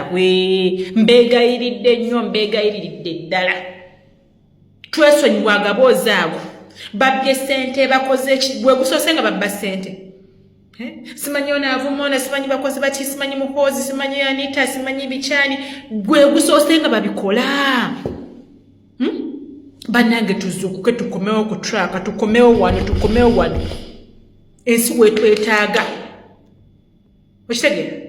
zaabwe mbeegayiridde nnyo mbeegayiridde ddala twesonyiwa agaboozi abo babbye ssente bakoze gwe gusoose nga babba ssente simanyi onaavumona simanyi bakozi baki simanyi muhoozi simanyi anita simanyi bikyani gwe gusoose nga babikola bannange tuzuukuke tukomewo ku traka tukomewo wano ensi wetwetaaga okitegeera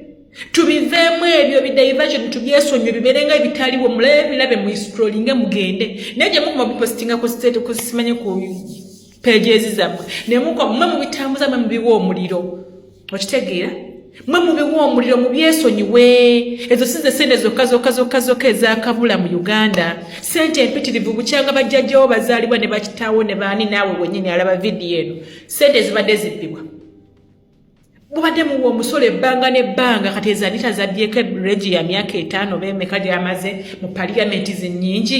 tubiveemu ebyo bidiversion tubyesonyiwe bibeerenga ebitaliwo mulabe bilabe muiscrollinge mugende naye gye mukuma bipostinga ku state kusimanyi ku pages zammwe ne muko mwe mubitambuza mwe mubiwa omuliro okitegeera mwe mubiwa omuliro mubyesonyiwe ezo size sente zokka ezakabula mu Uganda sente empitirivu bukyanga bajjajjawo bazaalibwa ne bakitawo ne baani naawe wennyini alaba vidiyo eno sente zibadde zibbibwa mubadde muwa omusolo ebbanga n'ebbanga kati ezanita zabbyeko regi ya myaka 5 b'emeka gy'amaze mu parliament zinnyingi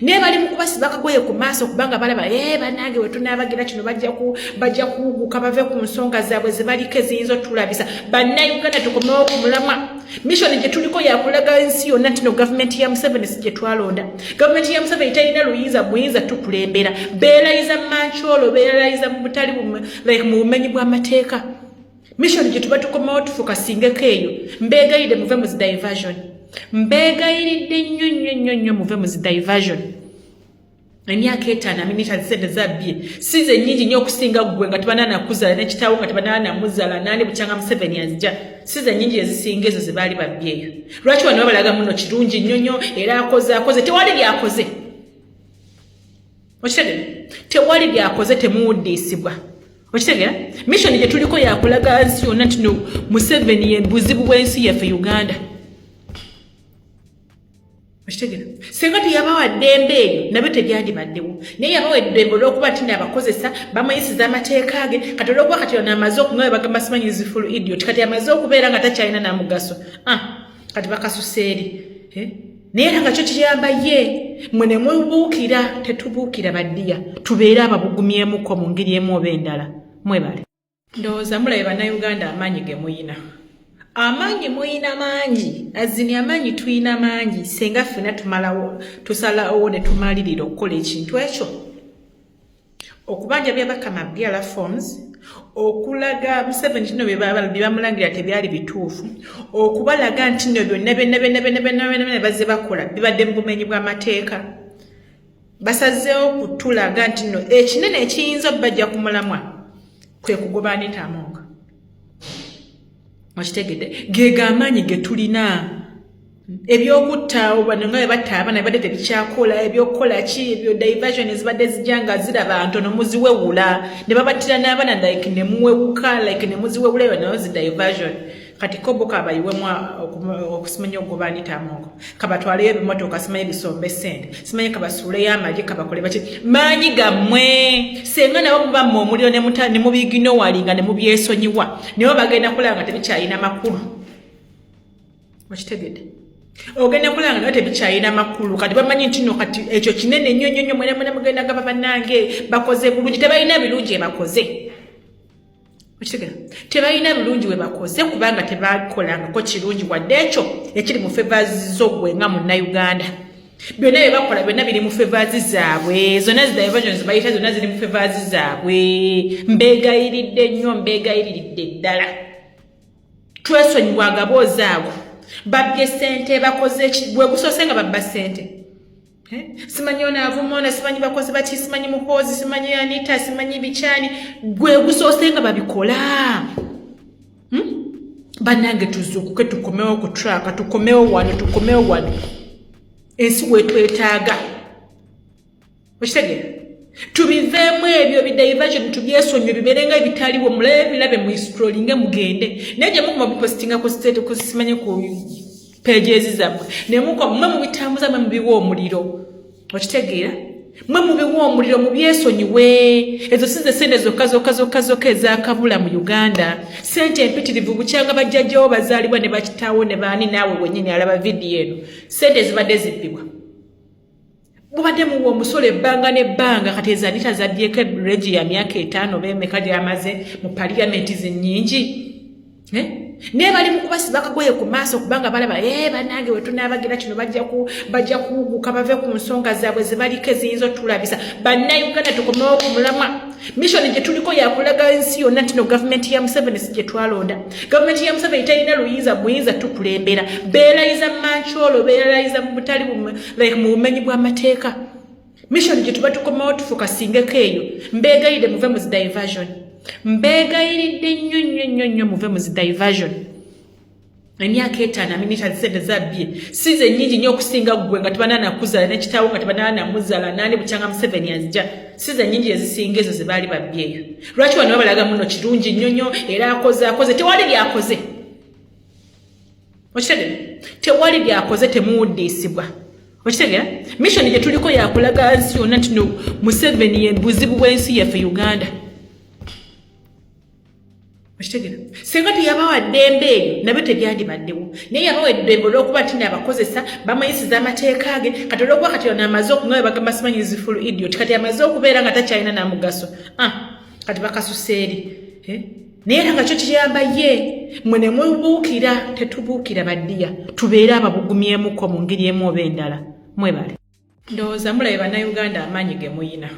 naye bali mu kubasiba akagoye ku maaso kubanga balaba bannange we tunaabagira kino bajja kuwuguka bave ku nsonga zaabwe zebaliko eziyinza otulabisa bannayuganda tukomewo ku mulamwa mission gye tuliko yakulaga ensi yonna tino gavumenti ya Museveni si gye twalonda gavumenti ya Museveni talina luyinza muyinza tukulembera beerayiza mu mancholo beerayiza mu butali mu bumenyi bw'amateeka mission gye tuba tukomewo tufukasingeko eyo mbeegayiride muve mu diversion mbeegayiridde nnyo muve mu diversion emyaka 5 minita zisente zabbye size nnyingi nnyo okusinga gwe nga tebanana kuzala nekitawo nga tebanana muzala nani bukyanga Museveni azija size nnyingi ezisinga ezo zebaali babbyeyo lwaki wano babalaga muno kirungi nnyo era akoze tewali byakoze okitegeera tewali byakoze temuwuddisibwa okitegeera mission gye tuliko yakulaga nsi yonna tino Museveni yebuzibu bw'ensi yaffe Uganda okitegeera singa teyabawa ddembe eryo nabyo tebyandibaddewo naye yabawa eddembe olw'okuba nti abakozesa bamuyisiza amateeka ge kati olw'okuba kati ono amaze okuŋawe bagamba simanyi zifulu idiot kati amaze okubeera nga takyalina n'amugaso kati bakasusa eri naye era nga kyo kiyamba ye mwe ne mubuukira tetubuukira baddiya tubeere ababugumyemuko mu ngeri emu oba endala mwebale ndowooza mulabe bannayuganda amaanyi ge muyina amanyi muyina mangi azini amanyi tuyina mangi senga ffena tusalawo ne tumalirira okukola ekintu ekyo okubanja byabakama byala forms okulaga Museveni kino byebamulangira tebyali bituufu okubalaga nti nno byonna bazze bakola bibadde mu bumenyi bw'amateeka basazeewo kutulaga nti nno ekinene ekiyinza obbajja ku mulamwa kwe kugoba Anita Among machitegede gega amanyi getulina ebyokutta bano nga batta abana badde tebikyakola ebyokola ki ebyo diversion ezibadde zijanga ziraba ntono muziwewula ne babatira n'abana like ne muwewuka like ne muziwewula bano zi diversion kati koboka abayiwemu okusimanya okugoba Anita Among kabatwaleyo ebimotoka simanyi ebisombe sente simanyi kabasuuleyo amagye kabakole baki maanyi gammwe senga nabo mubamu omuliro ne mubigino walinga ne mubyesonyiwa nibo bagenda kulanga tebikyalina makulu okitegedde ogenda kulanga nawe tebikyalina makulu kati bamanyi nti no kati ekyo kinene nnyo mwena mugenda gaba bannange bakoze bulungi tebalina birungi bakoze okitegeera tebalina birungi we bakoze kubanga tebakolangako kirungi wadde ekyo ekiri mu favors z'ogwe nga munnayuganda byonna bye bakola byonna biri mu favors zaabwe zonna zidiversions bayita zonna ziri mu favors zaabwe mbeegayiridde nnyo mbeegayiridde ddala twesonyiwa agaboozi abo babbye ssente bakoze gwe gusoose nga babba ssente simanyi onaavumona simanyi bakozi baki simanyi muhoozi simanyi anita simanyi bikyani gwe gusoose nga babikola bannange tuzuukuke tukomewo ku traka tukomewo wano ensi wetwetaaga okitegeera tubiveemu ebyo bidiversion tubyesonyiwe bibeerenga ebitaliwo mulabe bilabe muiscrollinge mugende naye gye mukuma bipostinga ku state kusimanyi ku pages zammwe ne muko mwe mubitambuza mwe mubiwa omuliro okitegeera mwe mubiwa omuliro mubyesonyiwe ezo size sente zokka ezakabula mu Uganda sente empitirivu bukyanga bajjajjawo bazaalibwa ne bakitawo ne baani naawe wennyini alaba vidiyo eno sente zibadde zibbibwa mubadde muwa omusolo ebbanga n'ebbanga kati ezanita zabbyeko regi ya myaka 5 b'emeka gy'amaze mu parliament zinnyingi ne bali mukubasiba kagoye ku maaso kubanga balaba banange we tunaabagira kino bajja kuguka bave ku nsonga zaabwe zibaliko eziyinza otulabisa bannayuganda tukomewo ku mulamwa mission gye tuliko yakulaga ensi yonna tino gavumenti ya Museveni si gye twalonda gavumenti ya Museveni talina luyinza muyinza tukulembera beerayiza mancholo beerayiza mu butali mu bumenyi bw'amateeka mission gye tuba tukomewo tufokasingeko eyo mbeegayidde muve mu diversion mbeegayiridde nnyo muve mu diversion emyaka 5 minita zisente zabbye size nnyingi nnyo okusinga gwe nga tebananakuzaala nekitaawo nga tebananamuzaala nani bukyanga Museveni azija size nnyingi ezisinga ezo zebaali babbyeyo lwaki wano babalaga muno kirungi nnyo era akoze tewali byakoze okitegera tewali byakoze temuwuddisibwa okitegera mission gye tuliko yakulaga nsi yonna nti no Museveni buzibu bw'ensi yaffe Uganda okitegera singa tuyabawa ddembe eryo nabyo tebyandibaddewo naye yabawa eddembe olw'okuba nti abakozesa bamanyisiza amateeka ge kati olw'okuba kati ono amaze okuŋawe bagamba simanyizi full idiot kati amaze okubeera nga takyalina n'amugaso kati bakasuseeri naye era nga kyo kiyamba ye mwe ne mubuukira tetubuukira baddiya tubeere ababugumyemuko mu ngeri emu oba endala mwebale ndowooza mulabe bannayuganda amaanyi ge muyina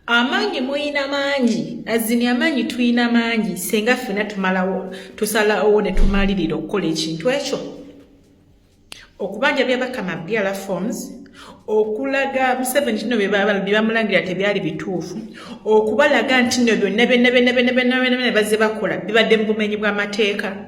amanyi muyina mangi azini amanyi tuyina mangi senga ffena tusalawo ne tumalirira okukola ekintu ekyo okubanja byabakama byala forms okulaga Museveni kino byebamulangira tebyali bituufu okubalaga nti no byonna bazze bakola bibadde mu bumenyi bw'amateeka